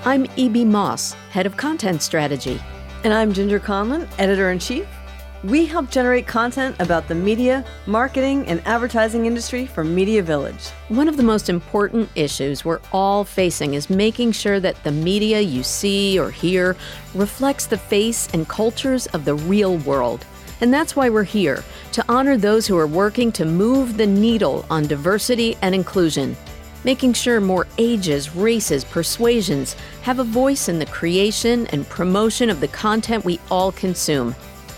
I'm E.B. Moss, Head of Content Strategy. And I'm Ginger Conlon, Editor-in-Chief. We help generate content about the media, marketing, and advertising industry for MediaVillage. One of the most important issues we're all facing is making sure that the media you see or hear reflects the face and cultures of the real world. And that's why we're here, to honor those who are working to move the needle on diversity and inclusion, making sure more ages, races, persuasions have a voice in the creation and promotion of the content we all consume.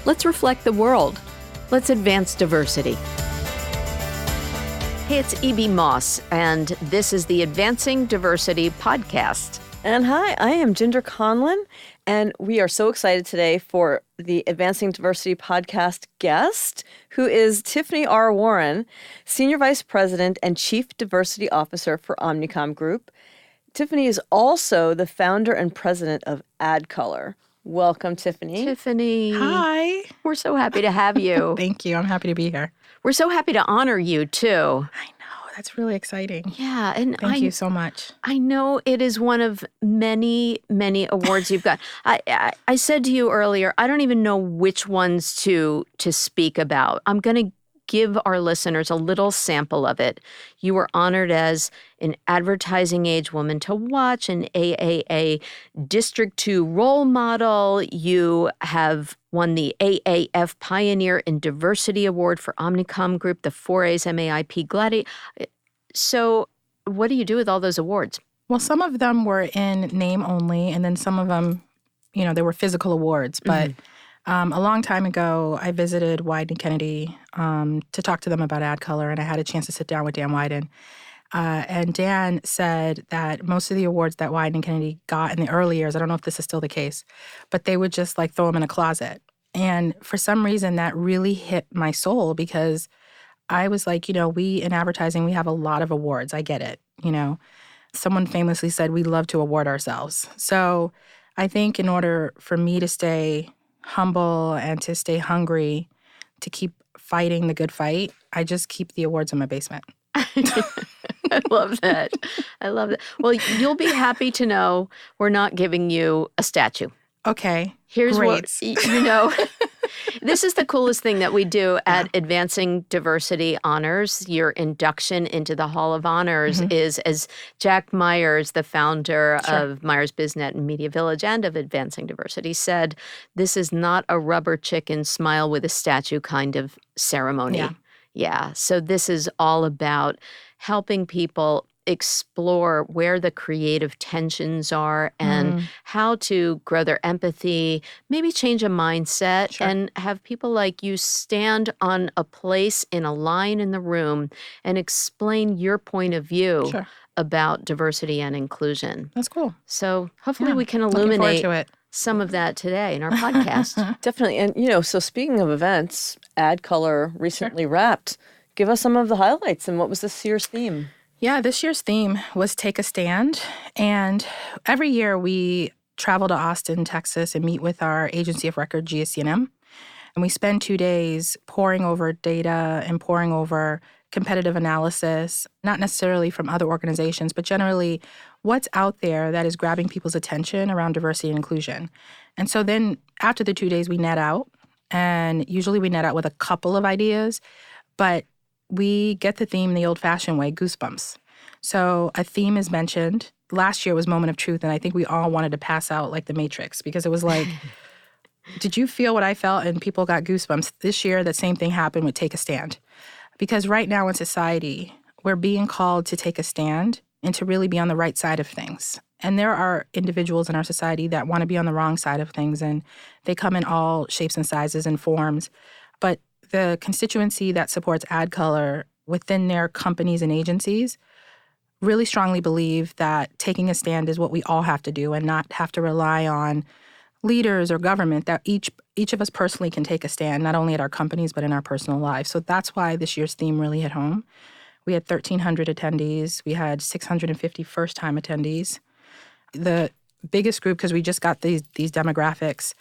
Let's reflect the world. Let's advance diversity. Hey, it's E.B. Moss, and this is the Advancing Diversity podcast. And hi, I am Ginger Conlon, and we are so excited today for the Advancing Diversity podcast guest, who is Tiffany R. Warren, Senior Vice President and Chief Diversity Officer for Omnicom Group. Tiffany is also the founder and president of AdColor. Welcome, Tiffany. Tiffany. Hi. We're so happy to have you. Thank you. I'm happy to be here. We're so happy to honor you, too. I know. That's really exciting. Yeah. And Thank you so much. I know it is one of many, many awards you've got. I said to you earlier, I don't even know which ones to speak about. I'm going to give our listeners a little sample of it. You were honored as an Advertising Age Woman to Watch, an AAA District 2 role model. You have won the AAAF Pioneer in Diversity Award for Omnicom Group, the 4A's MAIP Gladys. So what do you do with all those awards? Well, some of them were in name only, and then some of them, they were physical awards. But a long time ago, I visited Wieden and Kennedy to talk to them about AdColor, and I had a chance to sit down with Dan Wieden. And Dan said that most of the awards that Wieden and Kennedy got in the early years, I don't know if this is still the case, but they would just throw them in a closet. And for some reason, that really hit my soul because I was like, we in advertising, we have a lot of awards. I get it. Someone famously said we love to award ourselves. So I think in order for me to stay humble and to stay hungry, to keep fighting the good fight, I just keep the awards in my basement. I love that. I love that. Well, you'll be happy to know we're not giving you a statue. Okay. Here's great. what, this is the coolest thing that we do at Advancing Diversity Honors. Your induction into the Hall of Honors is, as Jack Myers, the founder of Myers BizNet and MediaVillage and of Advancing Diversity, said, this is not a rubber chicken smile with a statue kind of ceremony. Yeah. So this is all about helping people explore where the creative tensions are and how to grow their empathy, maybe change a mindset, and have people like you stand on a place in a line in the room and explain your point of view about diversity and inclusion. That's cool. So hopefully we can illuminate some of that today in our podcast. Definitely. And, so speaking of events, AdColor recently wrapped. Give us some of the highlights and what was this year's theme? Yeah, this year's theme was Take a Stand. And every year we travel to Austin, Texas, and meet with our agency of record, GSC&M. And we spend 2 days poring over data and poring over competitive analysis, not necessarily from other organizations, but generally what's out there that is grabbing people's attention around diversity and inclusion. And so then after the 2 days, we net out. And usually we net out with a couple of ideas, but we get the theme the old-fashioned way, goosebumps. So a theme is mentioned. Last year was Moment of Truth, and I think we all wanted to pass out like the Matrix because it was like, did you feel what I felt? And people got goosebumps. This year, that same thing happened with Take a Stand. Because right now in society, we're being called to take a stand and to really be on the right side of things. And there are individuals in our society that want to be on the wrong side of things, and they come in all shapes and sizes and forms. But the constituency that supports AdColor within their companies and agencies really strongly believe that taking a stand is what we all have to do and not have to rely on leaders or government, that each of us personally can take a stand, not only at our companies, but in our personal lives. So that's why this year's theme really hit home. We had 1,300 attendees. We had 650 first-time attendees. The biggest group, because we just got these demographics,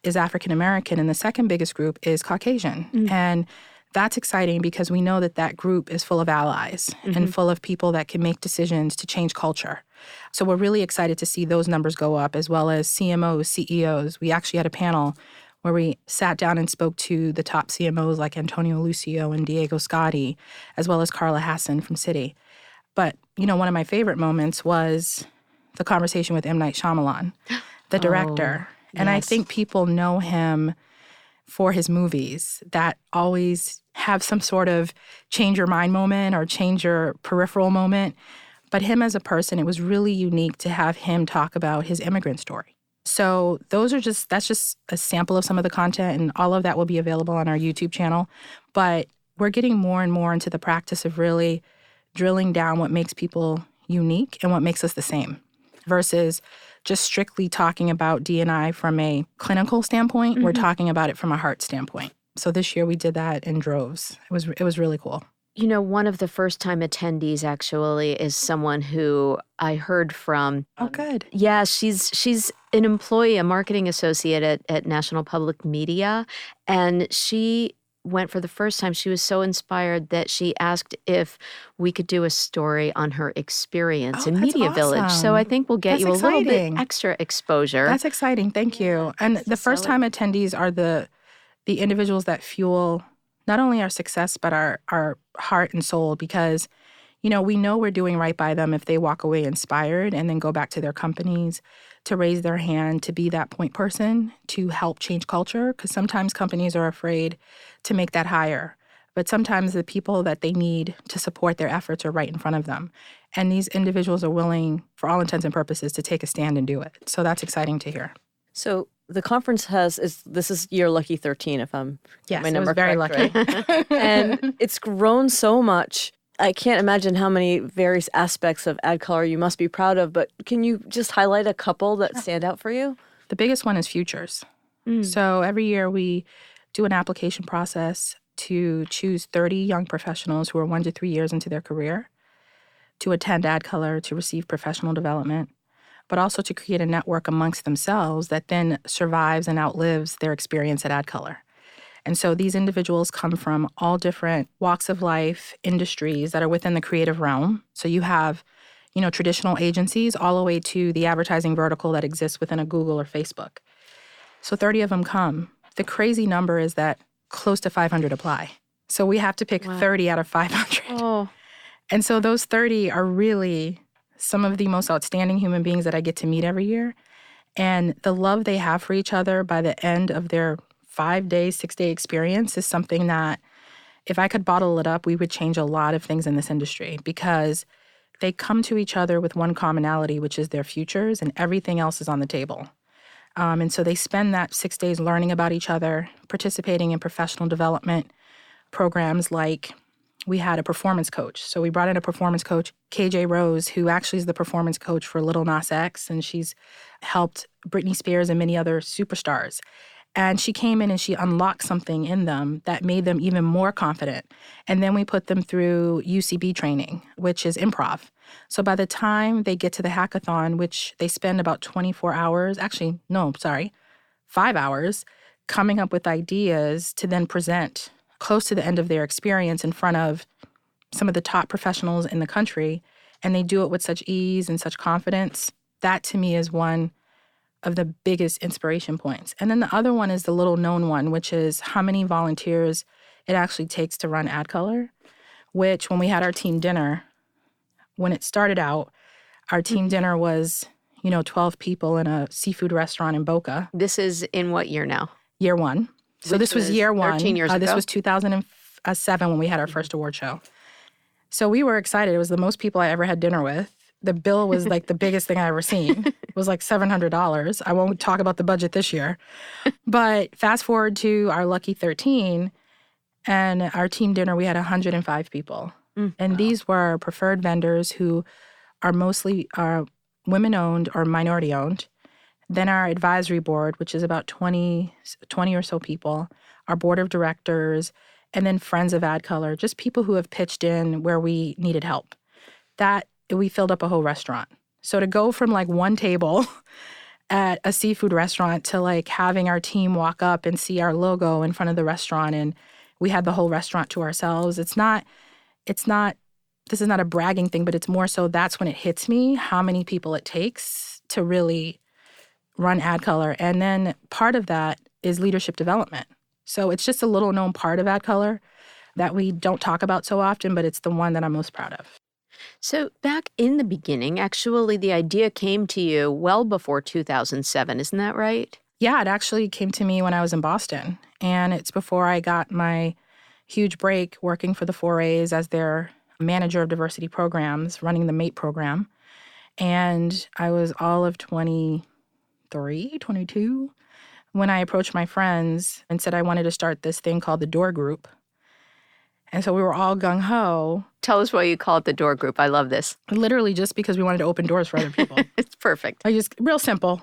is African American, and the second biggest group is Caucasian. And that's exciting because we know that group is full of allies and full of people that can make decisions to change culture. So we're really excited to see those numbers go up, as well as CMOs, CEOs. We actually had a panel where we sat down and spoke to the top CMOs like Antonio Lucio and Diego Scotti, as well as Carla Hassan from Citi. But, one of my favorite moments was the conversation with M. Night Shyamalan, the director. And I think people know him for his movies that always have some sort of change your mind moment or change your peripheral moment. But him as a person, it was really unique to have him talk about his immigrant story. So that's just a sample of some of the content, and all of that will be available on our YouTube channel. But we're getting more and more into the practice of really drilling down what makes people unique and what makes us the same, versus just strictly talking about D&I from a clinical standpoint. We're talking about it from a heart standpoint. So this year we did that in droves. It was really cool. One of the first-time attendees actually is someone who I heard from. Oh, good. Yeah, she's an employee, a marketing associate at National Public Media, and she went for the first time. She was so inspired that she asked if we could do a story on her experience in MediaVillage. Awesome. So I think we'll get That's you a little bit exciting. extra exposure. That's exciting. Thank you. And the first-time attendees are the individuals that fuel not only our success, but our heart and soul, because, we know we're doing right by them if they walk away inspired and then go back to their companies to raise their hand, to be that point person, to help change culture, because sometimes companies are afraid to make that hire. But sometimes the people that they need to support their efforts are right in front of them. And these individuals are willing, for all intents and purposes, to take a stand and do it. So that's exciting to hear. So the conference this is year lucky 13, if I'm my number very correct, lucky. right? And it's grown so much. I can't imagine how many various aspects of AdColor you must be proud of, but can you just highlight a couple that stand out for you? The biggest one is futures. So every year we do an application process to choose 30 young professionals who are 1 to 3 years into their career to attend AdColor, to receive professional development, but also to create a network amongst themselves that then survives and outlives their experience at AdColor. And so these individuals come from all different walks of life, industries that are within the creative realm. So you have, traditional agencies all the way to the advertising vertical that exists within a Google or Facebook. So 30 of them come. The crazy number is that close to 500 apply. So we have to pick 30 out of 500. Oh. And so those 30 are really some of the most outstanding human beings that I get to meet every year. And the love they have for each other by the end of their 5-day, 6-day experience is something that if I could bottle it up, we would change a lot of things in this industry, because they come to each other with one commonality, which is their futures, and everything else is on the table. And so they spend that 6 days learning about each other, participating in professional development programs like we had a performance coach. So we brought in a performance coach, KJ Rose, who actually is the performance coach for Lil Nas X, and she's helped Britney Spears and many other superstars. And she came in and she unlocked something in them that made them even more confident. And then we put them through UCB training, which is improv. So by the time they get to the hackathon, which they spend about 24 hours, 5 hours, coming up with ideas to then present close to the end of their experience in front of some of the top professionals in the country. And they do it with such ease and such confidence. That to me is one of the biggest inspiration points. And then the other one is the little known one, which is how many volunteers it actually takes to run AdColor, which when we had our team dinner, when it started out, our team dinner was, 12 people in a seafood restaurant in Boca. This is in what year now? Year one. So this was year one. 13 years ago? This was 2007 when we had our first award show. So we were excited. It was the most people I ever had dinner with. The bill was like the biggest thing I ever seen. It was like $700. I won't talk about the budget this year. But fast forward to our lucky 13, and our team dinner, we had 105 people. And these were preferred vendors who are mostly women-owned or minority-owned. Then our advisory board, which is about 20 or so people, our board of directors, and then friends of AdColor, just people who have pitched in where we needed help. That we filled up a whole restaurant. So to go from like one table at a seafood restaurant to like having our team walk up and see our logo in front of the restaurant and we had the whole restaurant to ourselves, it's not this is not a bragging thing, but it's more so that's when it hits me how many people it takes to really run AdColor. And then part of that is leadership development. So it's just a little known part of AdColor that we don't talk about so often, but it's the one that I'm most proud of. So back in the beginning, actually, the idea came to you well before 2007. Isn't that right? Yeah, it actually came to me when I was in Boston. And it's before I got my huge break working for the 4As as their manager of diversity programs, running the MAIP program. And I was all of 23, 22, when I approached my friends and said I wanted to start this thing called the Door Group. And so we were all gung-ho. Tell us why you call it the Door Group. I love this. Literally just because we wanted to open doors for other people. It's perfect. Just real simple.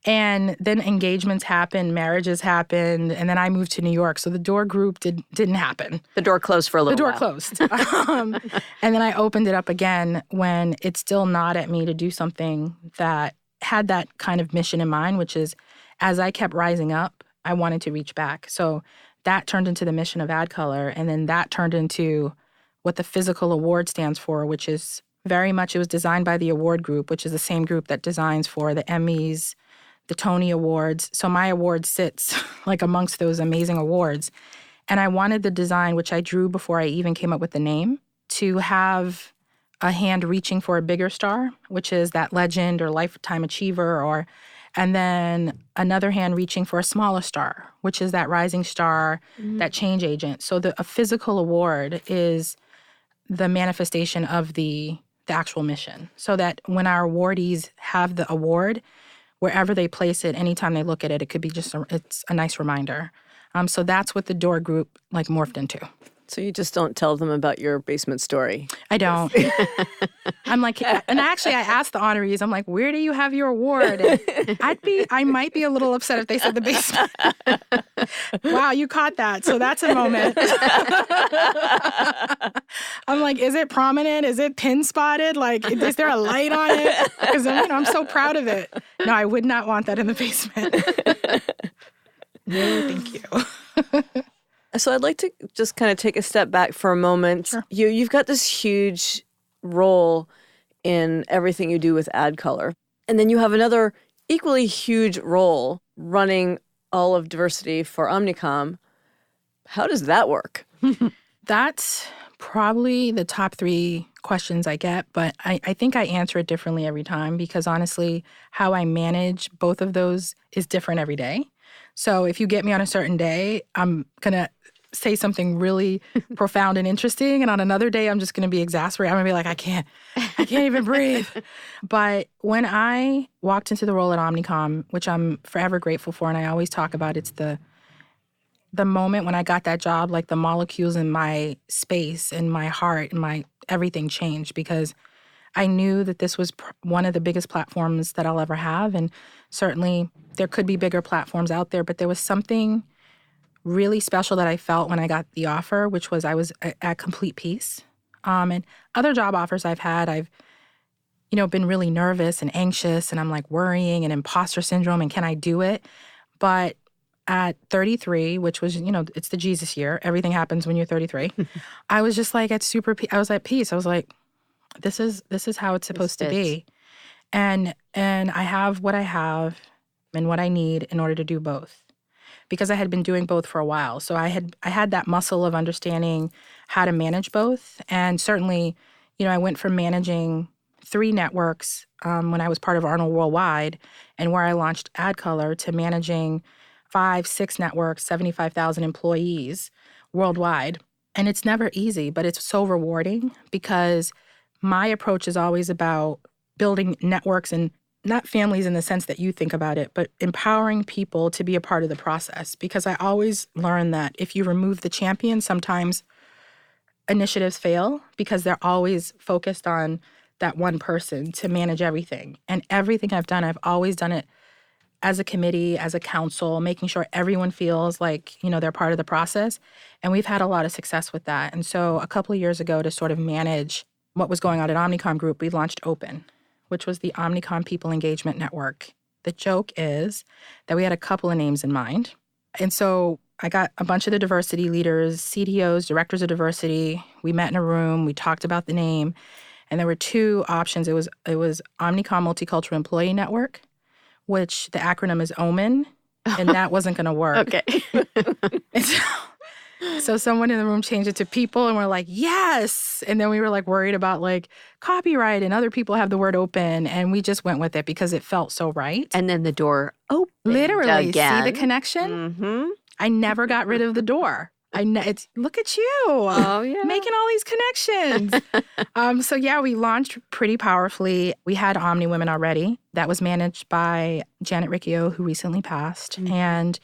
And then engagements happened, marriages happened, and then I moved to New York. So the Door Group didn't happen. The door closed for a little while. The door closed. And then I opened it up again when it still gnawed at me to do something that had that kind of mission in mind, which is as I kept rising up, I wanted to reach back. So that turned into the mission of AdColor, and then that turned into what the physical award stands for, which is very much, it was designed by the award group, which is the same group that designs for the Emmys, the Tony Awards. So my award sits like amongst those amazing awards. And I wanted the design, which I drew before I even came up with the name, to have a hand reaching for a bigger star, which is that legend or lifetime achiever, and then another hand reaching for a smaller star, which is that rising star, that change agent. So a physical award is the manifestation of the actual mission. So that when our awardees have the award, wherever they place it, anytime they look at it, it could be it's a nice reminder. So that's what the Door Group morphed into. So you just don't tell them about your basement story? I don't. I'm like, and actually I asked the honorees, I'm like, where do you have your award? And I might be a little upset if they said the basement. Wow, you caught that. So that's a moment. I'm like, is it prominent? Is it pin spotted? Is there a light on it? Because I'm so proud of it. No, I would not want that in the basement. No, thank you. So I'd like to just kind of take a step back for a moment. Sure. You've got this huge role in everything you do with AdColor. And then you have another equally huge role running all of diversity for Omnicom. How does that work? That's probably the top 3 questions I get, but I think I answer it differently every time because honestly, how I manage both of those is different every day. So if you get me on a certain day, I'm going to say something really profound and interesting. And on another day, I'm just going to be exasperated. I'm going to be like, I can't even breathe. But when I walked into the role at Omnicom, which I'm forever grateful for, and I always talk about, it's the moment when I got that job, the molecules in my space, in my heart, and my everything changed because I knew that this was one of the biggest platforms that I'll ever have. And certainly there could be bigger platforms out there, but there was something really special that I felt when I got the offer, which was I was at complete peace. And other job offers I've had, I've been really nervous and anxious, and I'm worrying and imposter syndrome, and can I do it? But at 33, which was, it's the Jesus year, everything happens when you're 33, I was just I was at peace. I was like, this is how it's supposed to be. And I have what I have and what I need in order to do both. Because I had been doing both for a while. So I had that muscle of understanding how to manage both. And certainly, I went from managing 3 networks when I was part of Arnold Worldwide and where I launched AdColor to managing 5, 6 networks, 75,000 employees worldwide. And it's never easy, but it's so rewarding because my approach is always about building networks and not families in the sense that you think about it, but empowering people to be a part of the process. Because I always learn that if you remove the champion, sometimes initiatives fail because they're always focused on that one person to manage everything. And everything I've done, I've always done it as a committee, as a council, making sure everyone feels like, they're part of the process. And we've had a lot of success with that. And so a couple of years ago, to sort of manage what was going on at Omnicom Group, we launched Open, which was the Omnicom People Engagement Network. The joke is that we had a couple of names in mind. And so I got a bunch of the diversity leaders, CDOs, directors of diversity. We met in a room. We talked about the name. And there were two options. It was Omnicom Multicultural Employee Network, which the acronym is OMEN, and that wasn't going to work. Okay. And so someone in the room changed it to people, and we're like, yes! And then we were like worried about like copyright, and other people have the word open, and we just went with it because it felt so right. And then the door opened Literally, again. see the connection? Mm-hmm. I never got rid of the door. Look at you. Oh, yeah. Making all these connections. So yeah, we launched pretty powerfully. We had Omni Women already. That was managed by Janet Riccio, who recently passed. Mm-hmm. And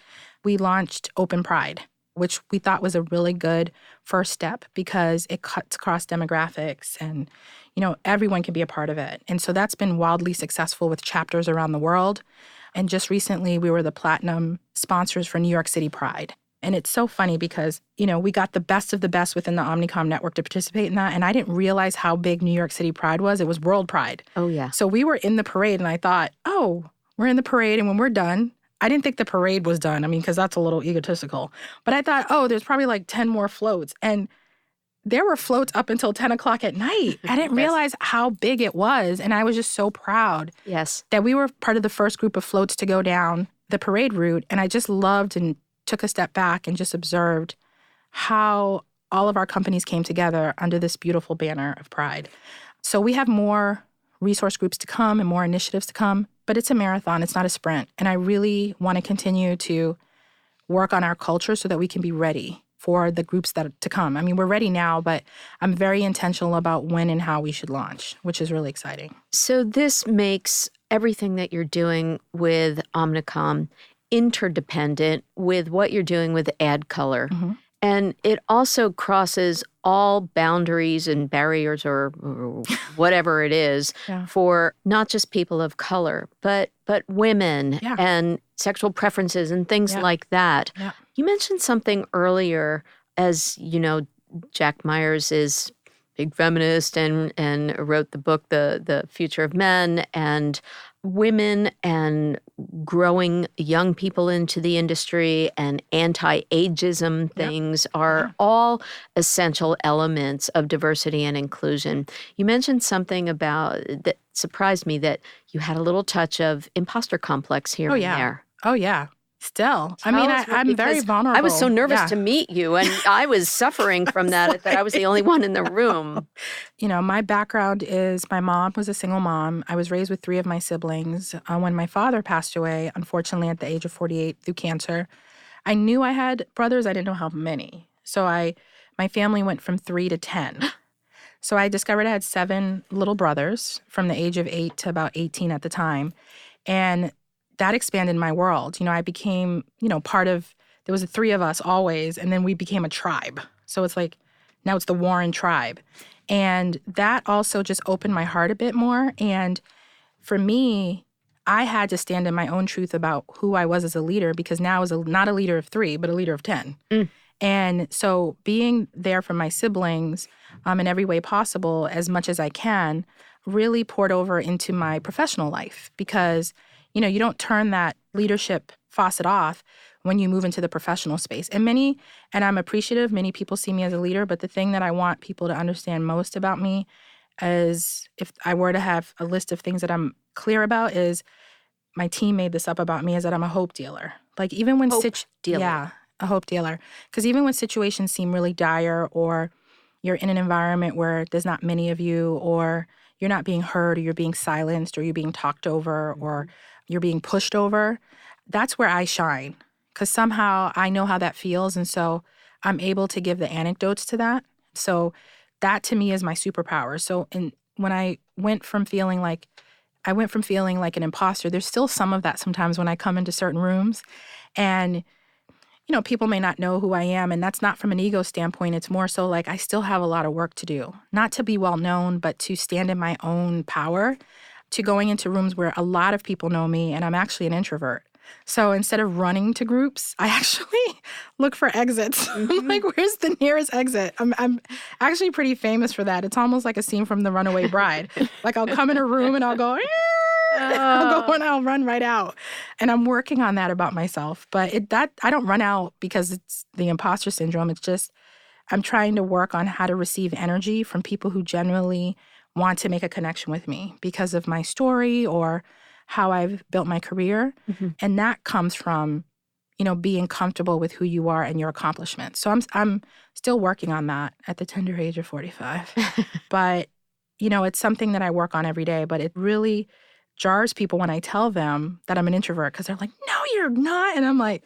we launched Open Pride, which we thought was a really good first step because it cuts across demographics and, everyone can be a part of it. And so that's been wildly successful with chapters around the world. And just recently, we were the platinum sponsors for New York City Pride. And it's so funny because, we got the best of the best within the Omnicom network to participate in that. And I didn't realize how big New York City Pride was. It was World Pride. Oh, yeah. So we were in the parade and I thought, we're in the parade. And when we're done, I didn't think the parade was done. I mean, because that's a little egotistical. But I thought, there's probably like 10 more floats. And there were floats up until 10 o'clock at night. I didn't realize how big it was. And I was just so proud that we were part of the first group of floats to go down the parade route. And I just loved and took a step back and just observed how all of our companies came together under this beautiful banner of pride. So we have more resource groups to come and more initiatives to come, but it's a marathon. It's not a sprint. And I really want to continue to work on our culture so that we can be ready for the groups that are to come. I mean, we're ready now, but I'm very intentional about when and how we should launch, which is really exciting. So this makes everything that you're doing with Omnicom interdependent with what you're doing with AdColor. Mm-hmm. And it also crosses all boundaries and barriers or whatever it is for not just people of color, but women and sexual preferences and things like that. Yeah. You mentioned something earlier, as you know, Jack Myers is a big feminist and wrote the book, The Future of Men, and women and growing young people into the industry and anti-ageism things are all essential elements of diversity and inclusion. You mentioned something about that surprised me, that you had a little touch of imposter complex here and there. Oh, yeah. Still. I'm very vulnerable. I was so nervous to meet you, and I was suffering from that I was the only one in the room. My background is my mom was a single mom. I was raised with 3 of my siblings. When my father passed away, unfortunately, at the age of 48 through cancer, I knew I had brothers. I didn't know how many. So my family went from 3 to 10. So I discovered I had 7 little brothers from the age of 8 to about 18 at the time. And that expanded my world. I became, part of, there was 3 of us always, and then we became a tribe. So it's like, now it's the Warren tribe. And that also just opened my heart a bit more. And for me, I had to stand in my own truth about who I was as a leader, because now I was not a leader of 3, but a leader of 10. Mm. And so being there for my siblings in every way possible, as much as I can, really poured over into my professional life, because you don't turn that leadership faucet off when you move into the professional space. And I'm appreciative, many people see me as a leader, but the thing that I want people to understand most about me is, if I were to have a list of things that I'm clear about, is my team made this up about me, is that I'm a hope dealer. Like even when a hope dealer. Because even when situations seem really dire, or you're in an environment where there's not many of you, or you're not being heard, or you're being silenced, or you're being talked over, or you're being pushed over, that's where I shine. Because somehow I know how that feels, and so I'm able to give the anecdotes to that. So that to me is my superpower. So when I went from feeling like an imposter, there's still some of that sometimes when I come into certain rooms, and people may not know who I am, and that's not from an ego standpoint. It's more so like I still have a lot of work to do, not to be well known, but to stand in my own power, to going into rooms where a lot of people know me, and I'm actually an introvert. So instead of running to groups, I actually look for exits. Mm-hmm. Like, where's the nearest exit? I'm actually pretty famous for that. It's almost like a scene from The Runaway Bride. Like, I'll come in a room and I'll go, I'll go and I'll run right out. And I'm working on that about myself. But I don't run out because it's the imposter syndrome. It's just I'm trying to work on how to receive energy from people who genuinely want to make a connection with me because of my story or how I've built my career. Mm-hmm. And that comes from, being comfortable with who you are and your accomplishments. So I'm still working on that at the tender age of 45. But, it's something that I work on every day. But it really jars people when I tell them that I'm an introvert because they're like, no, you're not. And I'm like,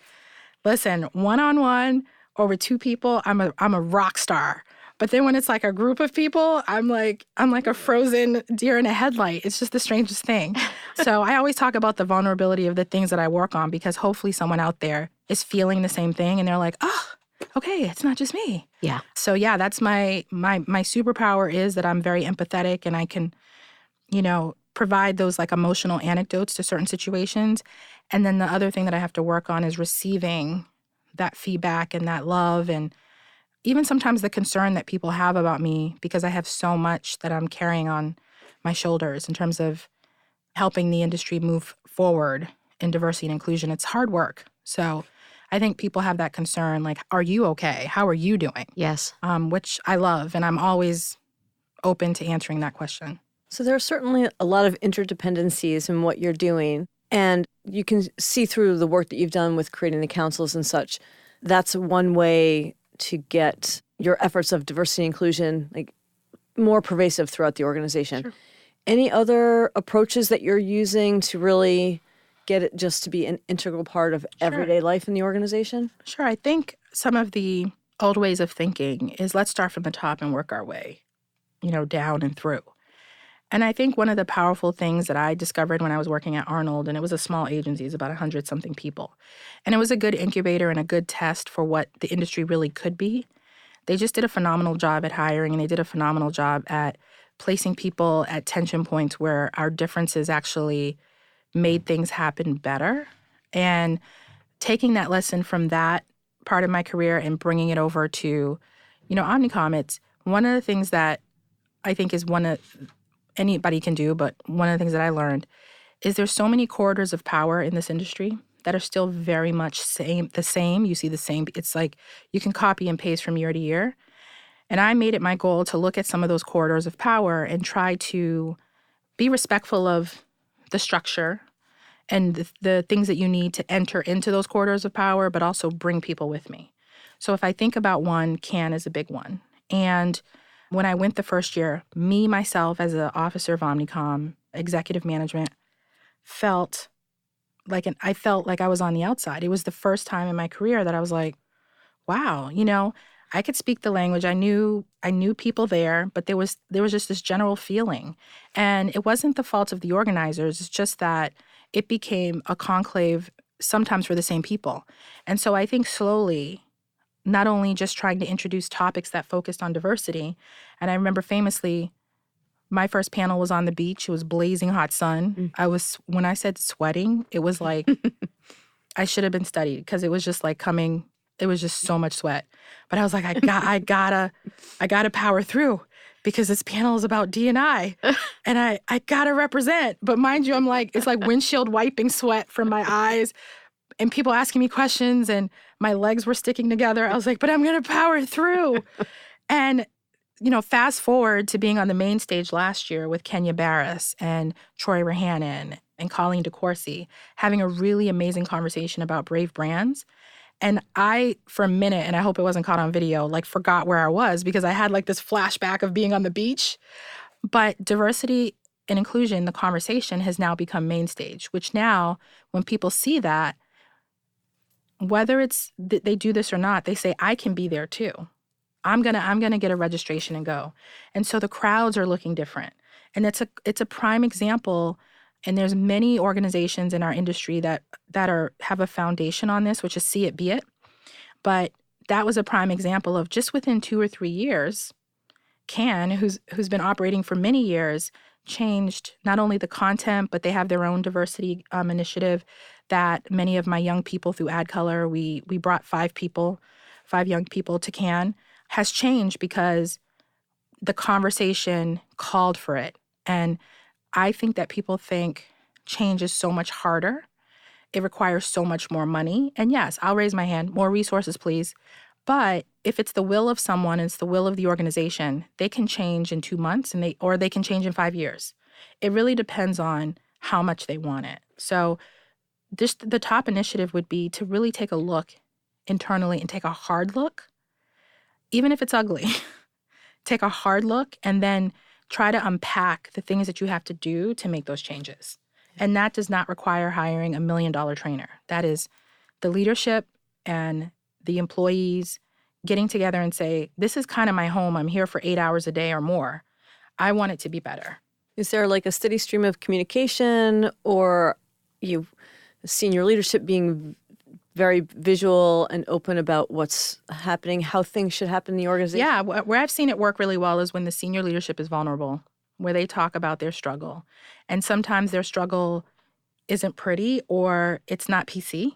listen, one-on-one or with two people, I'm a rock star. But then when it's like a group of people, I'm like a frozen deer in a headlight. It's just the strangest thing. So I always talk about the vulnerability of the things that I work on because hopefully someone out there is feeling the same thing and they're like, oh, okay, it's not just me. Yeah. So yeah, that's my superpower is that I'm very empathetic and I can, provide those like emotional anecdotes to certain situations. And then the other thing that I have to work on is receiving that feedback and that love and even sometimes the concern that people have about me because I have so much that I'm carrying on my shoulders in terms of helping the industry move forward in diversity and inclusion. It's hard work. So I think people have that concern, like, are you okay? How are you doing? Yes. Which I love, and I'm always open to answering that question. So there are certainly a lot of interdependencies in what you're doing, and you can see through the work that you've done with creating the councils and such. That's one way to get your efforts of diversity and inclusion like more pervasive throughout the organization. Sure. Any other approaches that you're using to really get it just to be an integral part of everyday life in the organization? Sure. I think some of the old ways of thinking is let's start from the top and work our way, down and through. And I think one of the powerful things that I discovered when I was working at Arnold, and it was a small agency, it was about 100-something people, and it was a good incubator and a good test for what the industry really could be. They just did a phenomenal job at hiring, and they did a phenomenal job at placing people at tension points where our differences actually made things happen better. And taking that lesson from that part of my career and bringing it over to, Omnicom, it's one of the things that I think is anybody can do, but one of the things that I learned is there's so many corridors of power in this industry that are still very much the same. You see the same. It's like you can copy and paste from year to year. And I made it my goal to look at some of those corridors of power and try to be respectful of the structure and the things that you need to enter into those corridors of power, but also bring people with me. So if I think about one, CAN is a big one. And when I went the first year, myself, as an officer of Omnicom, executive management, felt like I was on the outside. It was the first time in my career that I was like, wow, I could speak the language. I knew people there, but there was just this general feeling. And it wasn't the fault of the organizers. It's just that it became a conclave sometimes for the same people. And so I think slowly, not only just trying to introduce topics that focused on diversity. And I remember famously, my first panel was on the beach. It was blazing hot sun. When I said sweating, it was like I should have been studied because it was just like it was just so much sweat. But I was like, I gotta power through because this panel is about D&I and I gotta represent. But mind you, I'm like, it's like windshield wiping sweat from my eyes. And people asking me questions and my legs were sticking together. I was like, but I'm going to power through. And, fast forward to being on the main stage last year with Kenya Barris and Troy Rahanen and Colleen DeCourcy, having a really amazing conversation about brave brands. And I, for a minute, and I hope it wasn't caught on video, forgot where I was because I had this flashback of being on the beach. But diversity and inclusion, the conversation has now become main stage, which now when people see that, whether it's they do this or not, they say, I can be there too. I'm gonna get a registration and go. And so the crowds are looking different. And it's a prime example. And there's many organizations in our industry that have a foundation on this, which is see it, be it. But that was a prime example of just within 2 or 3 years, CAN, who's been operating for many years, changed not only the content, but they have their own diversity initiative that many of my young people through AdColor, we brought 5 young people to CAN, has changed because the conversation called for it. And I think that people think change is so much harder. It requires so much more money. And yes, I'll raise my hand, more resources, please. But if it's the will of someone, it's the will of the organization, they can change in 2 months or they can change in 5 years. It really depends on how much they want it. So the top initiative would be to really take a look internally and take a hard look, even if it's ugly. Take a hard look and then try to unpack the things that you have to do to make those changes. And that does not require hiring $1 million trainer. That is the leadership and the employees getting together and say, this is kind of my home. I'm here for 8 hours a day or more. I want it to be better. Is there like a steady stream of communication, or senior leadership being very visual and open about what's happening, how things should happen in the organization? Yeah, where I've seen it work really well is when the senior leadership is vulnerable, where they talk about their struggle. And sometimes their struggle isn't pretty or it's not PC.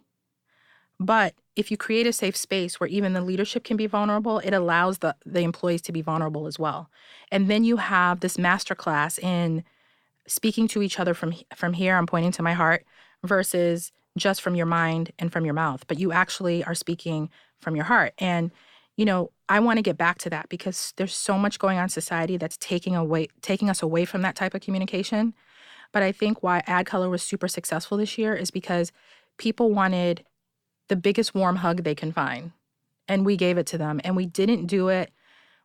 But if you create a safe space where even the leadership can be vulnerable, it allows the employees to be vulnerable as well. And then you have this masterclass in speaking to each other from here, I'm pointing to my heart, versus just from your mind and from your mouth. But you actually are speaking from your heart. And, I want to get back to that because there's so much going on in society that's taking us away from that type of communication. But I think why AdColor was super successful this year is because people wanted the biggest warm hug they can find. And we gave it to them. And we didn't do it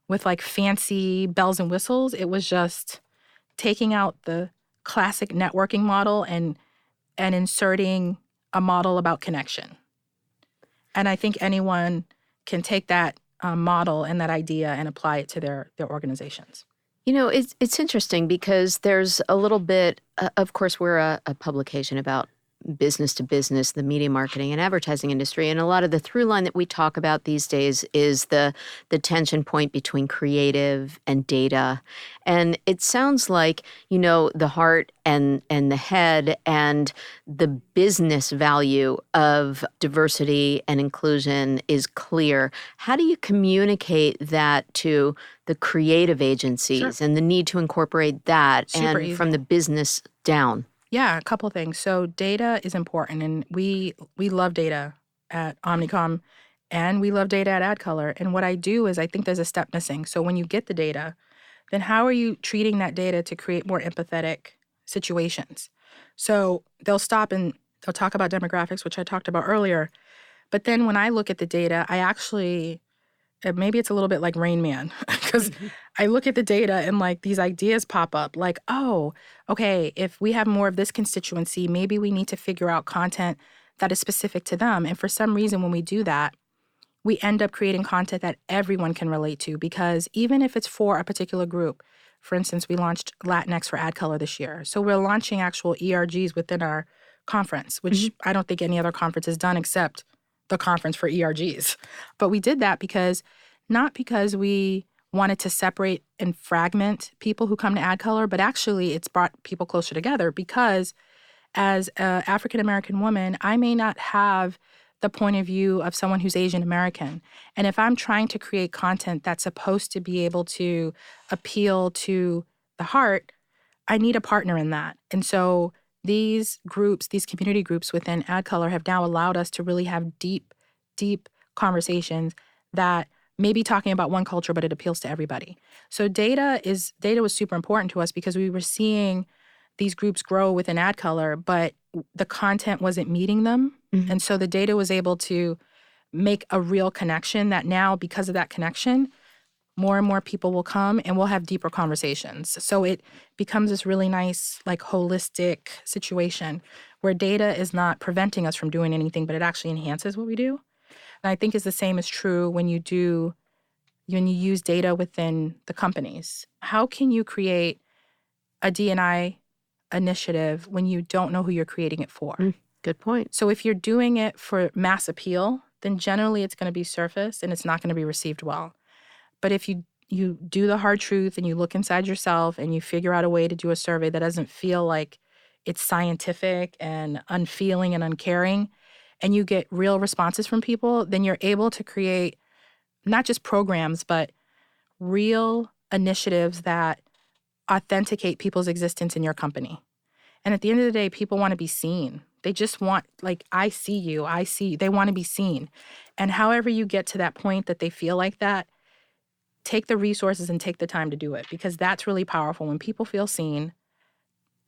with like fancy bells and whistles. It was just taking out the classic networking model and inserting a model about connection. And I think anyone can take that model and that idea and apply it to their organizations. It's interesting because there's a little bit, of course, we're a publication about business to business, the media marketing and advertising industry. And a lot of the through line that we talk about these days is the tension point between creative and data. And it sounds like, the heart and the head and the business value of diversity and inclusion is clear. How do you communicate that to the creative agencies and the need to incorporate that Super easy. From the business down? Yeah, a couple of things. So data is important, and we love data at Omnicom, and we love data at AdColor. And what I do is I think there's a step missing. So when you get the data, then how are you treating that data to create more empathetic situations? So they'll stop and they'll talk about demographics, which I talked about earlier. But then when I look at the data, I actually, maybe it's a little bit like Rain Man, because I look at the data and like these ideas pop up like, oh, okay, if we have more of this constituency, maybe we need to figure out content that is specific to them. And for some reason, when we do that, we end up creating content that everyone can relate to, because even if it's for a particular group, for instance, we launched Latinx for AdColor this year. So we're launching actual ERGs within our conference, which I don't think any other conference has done except the conference for ERGs. But we did that not because we wanted to separate and fragment people who come to AdColor, but actually it's brought people closer together, because as an African-American woman, I may not have the point of view of someone who's Asian American. And if I'm trying to create content that's supposed to be able to appeal to the heart, I need a partner in that. And so these groups, these community groups within AdColor have now allowed us to really have deep, deep conversations that may be talking about one culture, but it appeals to everybody. So data was super important to us because we were seeing these groups grow within AdColor, but the content wasn't meeting them. And so the data was able to make a real connection that now, because of that connection, more and more people will come and we'll have deeper conversations. So it becomes this really nice, like holistic situation where data is not preventing us from doing anything, but it actually enhances what we do. And I think the same is true when you use data within the companies. How can you create a D&I initiative when you don't know who you're creating it for? Good point. So if you're doing it for mass appeal, then generally it's going to be surface and it's not going to be received well. But if you do the hard truth and you look inside yourself and you figure out a way to do a survey that doesn't feel like it's scientific and unfeeling and uncaring, and you get real responses from people, then you're able to create not just programs, but real initiatives that authenticate people's existence in your company. And at the end of the day, people want to be seen. They just want, like, I see you. They want to be seen. And however you get to that point that they feel like that, take the resources and take the time to do it, because that's really powerful. When people feel seen,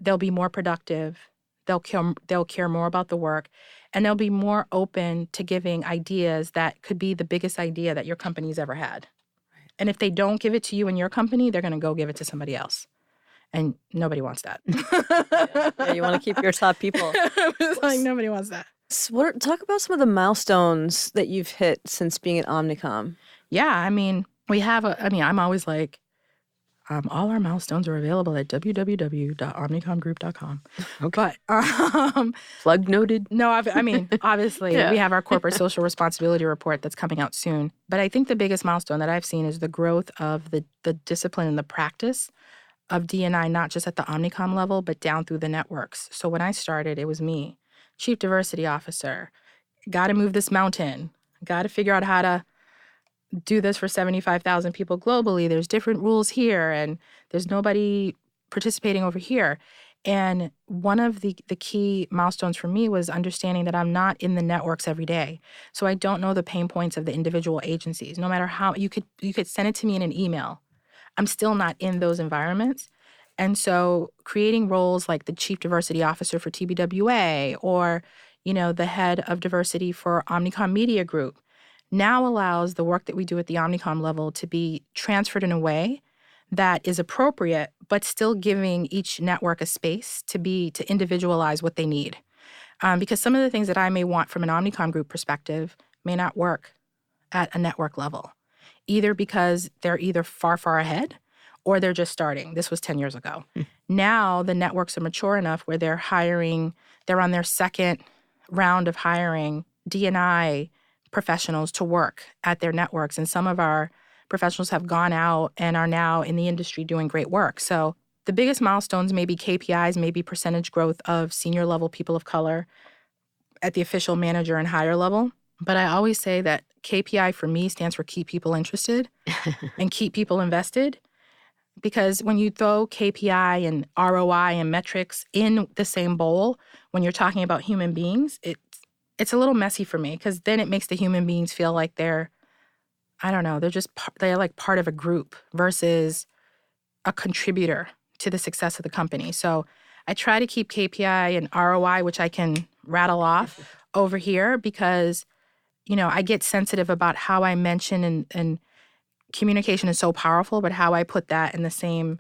they'll be more productive. They'll care more about the work, and they'll be more open to giving ideas that could be the biggest idea that your company's ever had. Right. And if they don't give it to you in your company, they're going to go give it to somebody else. And nobody wants that. Yeah, you want to keep your top people. It's like, nobody wants that. So talk about some of the milestones that you've hit since being at Omnicom. Yeah, I mean, I'm always like, all our milestones are available at www.omnicomgroup.com. Okay. But plug noted. No, obviously, we have our corporate social responsibility report that's coming out soon. But I think the biggest milestone that I've seen is the growth of the discipline and the practice of D&I, not just at the Omnicom level, but down through the networks. So when I started, it was me, Chief Diversity Officer. Got to move this mountain. Got to figure out how to do this for 75,000 people globally. There's different rules here, and there's nobody participating over here. And one of the key milestones for me was understanding that I'm not in the networks every day. So I don't know the pain points of the individual agencies. No matter how you could send it to me in an email, I'm still not in those environments. And so creating roles like the Chief Diversity Officer for TBWA or, the head of diversity for Omnicom Media Group now allows the work that we do at the Omnicom level to be transferred in a way that is appropriate, but still giving each network a space to individualize what they need. Because some of the things that I may want from an Omnicom Group perspective may not work at a network level, either because they're either far, far ahead or they're just starting. This was 10 years ago. Now the networks are mature enough where they're on their second round of hiring D&I professionals to work at their networks. And some of our professionals have gone out and are now in the industry doing great work. So the biggest milestones may be KPIs, maybe percentage growth of senior level people of color at the official manager and higher level. But I always say that KPI for me stands for keep people interested and keep people invested. Because when you throw KPI and ROI and metrics in the same bowl, when you're talking about human beings, it's a little messy for me, because then it makes the human beings feel like they're like part of a group versus a contributor to the success of the company. So I try to keep KPI and ROI, which I can rattle off over here, because, I get sensitive about how I mention and communication is so powerful, but how I put that in the same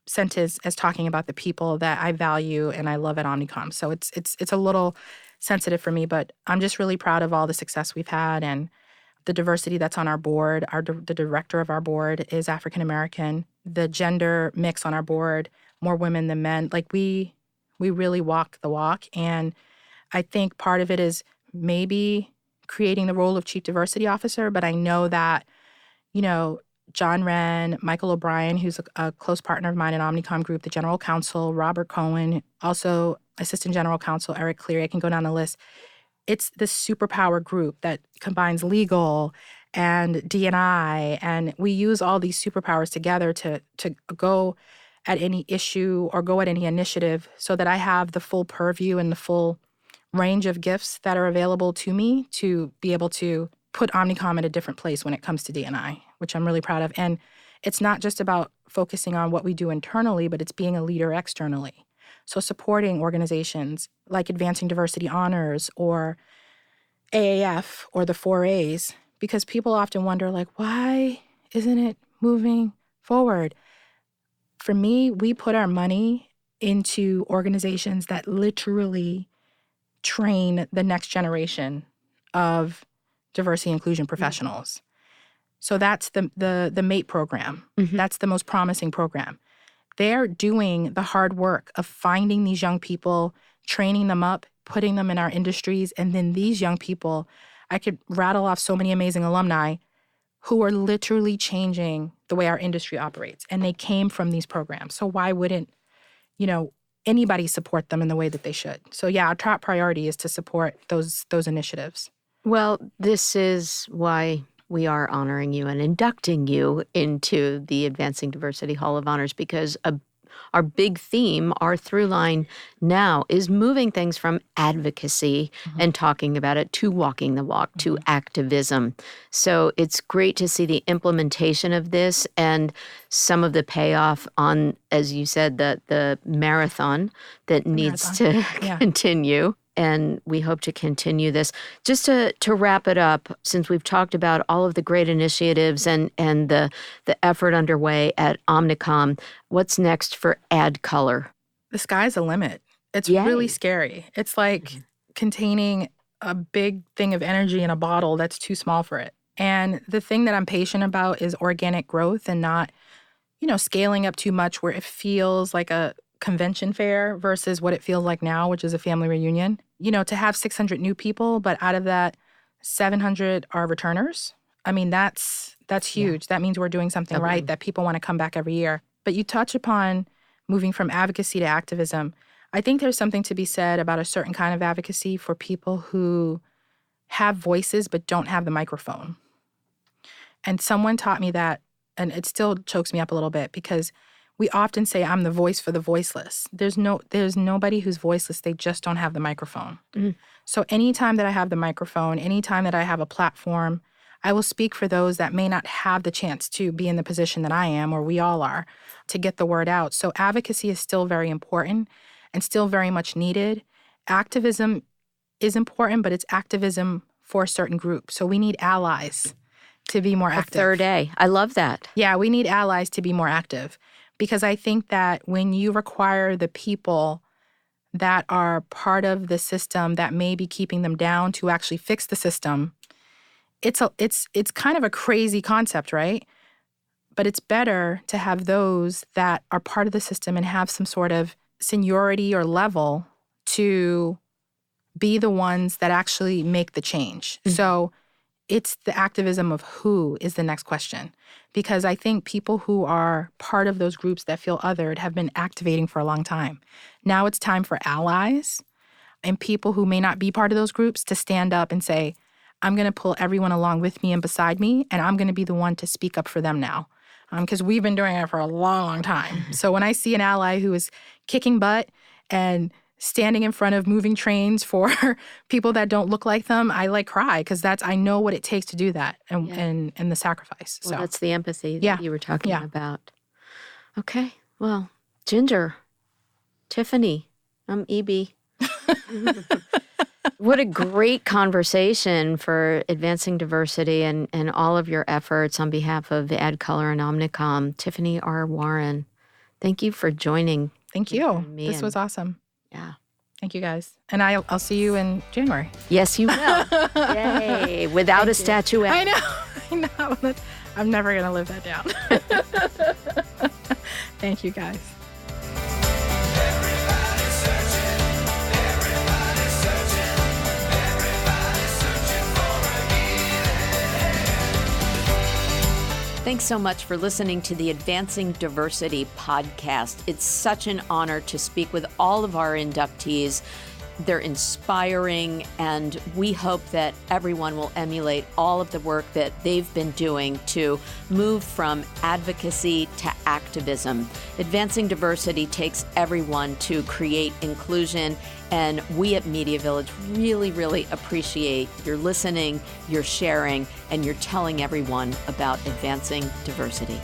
sentence as talking about the people that I value and I love at Omnicom. So it's a little sensitive for me, but I'm just really proud of all the success we've had and the diversity that's on our board. The director of our board is African American. The gender mix on our board, more women than men. Like we really walk the walk. And I think part of it is maybe creating the role of Chief Diversity Officer, but I know that, John Wren, Michael O'Brien, who's a close partner of mine in Omnicom Group, the General Counsel, Robert Cohen, also Assistant General Counsel Eric Cleary, I can go down the list. It's this superpower group that combines legal and D&I, and we use all these superpowers together to go at any issue or go at any initiative so that I have the full purview and the full range of gifts that are available to me to be able to put Omnicom at a different place when it comes to D&I, which I'm really proud of. And it's not just about focusing on what we do internally, but it's being a leader externally. So supporting organizations like Advancing Diversity Honors or AAF or the 4As, because people often wonder, like, why isn't it moving forward? For me, we put our money into organizations that literally train the next generation of diversity inclusion professionals. So that's the MAIP program. Mm-hmm. That's the most promising program. They're doing the hard work of finding these young people, training them up, putting them in our industries, and then these young people, I could rattle off so many amazing alumni who are literally changing the way our industry operates, and they came from these programs. So why wouldn't, anybody support them in the way that they should? So yeah, our top priority is to support those initiatives. Well, this is why we are honoring you and inducting you into the Advancing Diversity Hall of Honors, because our big theme, our through line now is moving things from advocacy and talking about it to walking the walk, to activism. So it's great to see the implementation of this and some of the payoff on, as you said, the marathon that needs to continue. And we hope to continue this. Just to wrap it up, since we've talked about all of the great initiatives and the effort underway at Omnicom, what's next for AdColor? The sky's the limit. It's really scary. It's like containing a big thing of energy in a bottle that's too small for it. And the thing that I'm patient about is organic growth and not, scaling up too much where it feels like a convention fair versus what it feels like now, which is a family reunion. To have 600 new people, but out of that, 700 are returners. I mean, that's huge. That means we're doing something right, that people want to come back every year. But you touch upon moving from advocacy to activism. I think there's something to be said about a certain kind of advocacy for people who have voices but don't have the microphone. And someone taught me that, and it still chokes me up a little bit because we often say I'm the voice for the voiceless. There's nobody who's voiceless. They just don't have the microphone. So anytime that I have the microphone, anytime that I have a platform, I will speak for those that may not have the chance to be in the position that I am or we all are to get the word out. So advocacy is still very important and still very much needed. Activism is important, but it's activism for a certain group. So we need allies to be more active. Third A. I love that. Yeah, we need allies to be more active. Because I think that when you require the people that are part of the system that may be keeping them down to actually fix the system, it's kind of a crazy concept, right? But it's better to have those that are part of the system and have some sort of seniority or level to be the ones that actually make the change. So it's the activism of who is the next question. Because I think people who are part of those groups that feel othered have been activating for a long time. Now it's time for allies and people who may not be part of those groups to stand up and say, I'm going to pull everyone along with me and beside me, and I'm going to be the one to speak up for them now. Because we've been doing it for a long, long time. So when I see an ally who is kicking butt and standing in front of moving trains for people that don't look like them, I cry because I know what it takes to do that and the sacrifice. Well, that's the empathy that you were talking about. Okay. Well, Ginger, Tiffany, I'm E.B. What a great conversation for advancing diversity and all of your efforts on behalf of AdColor and Omnicom. Tiffany R. Warren, thank you for joining. Thank you. This was awesome. Yeah. Thank you, guys. And I'll see you in January. Yes, you will. Yay. Without a statuette. I know. I'm never going to live that down. Thank you, guys. Thanks so much for listening to the Advancing Diversity podcast. It's such an honor to speak with all of our inductees. They're inspiring, and we hope that everyone will emulate all of the work that they've been doing to move from advocacy to activism. Advancing diversity takes everyone to create inclusion, and we at MediaVillage really, really appreciate your listening, your sharing, and your telling everyone about advancing diversity.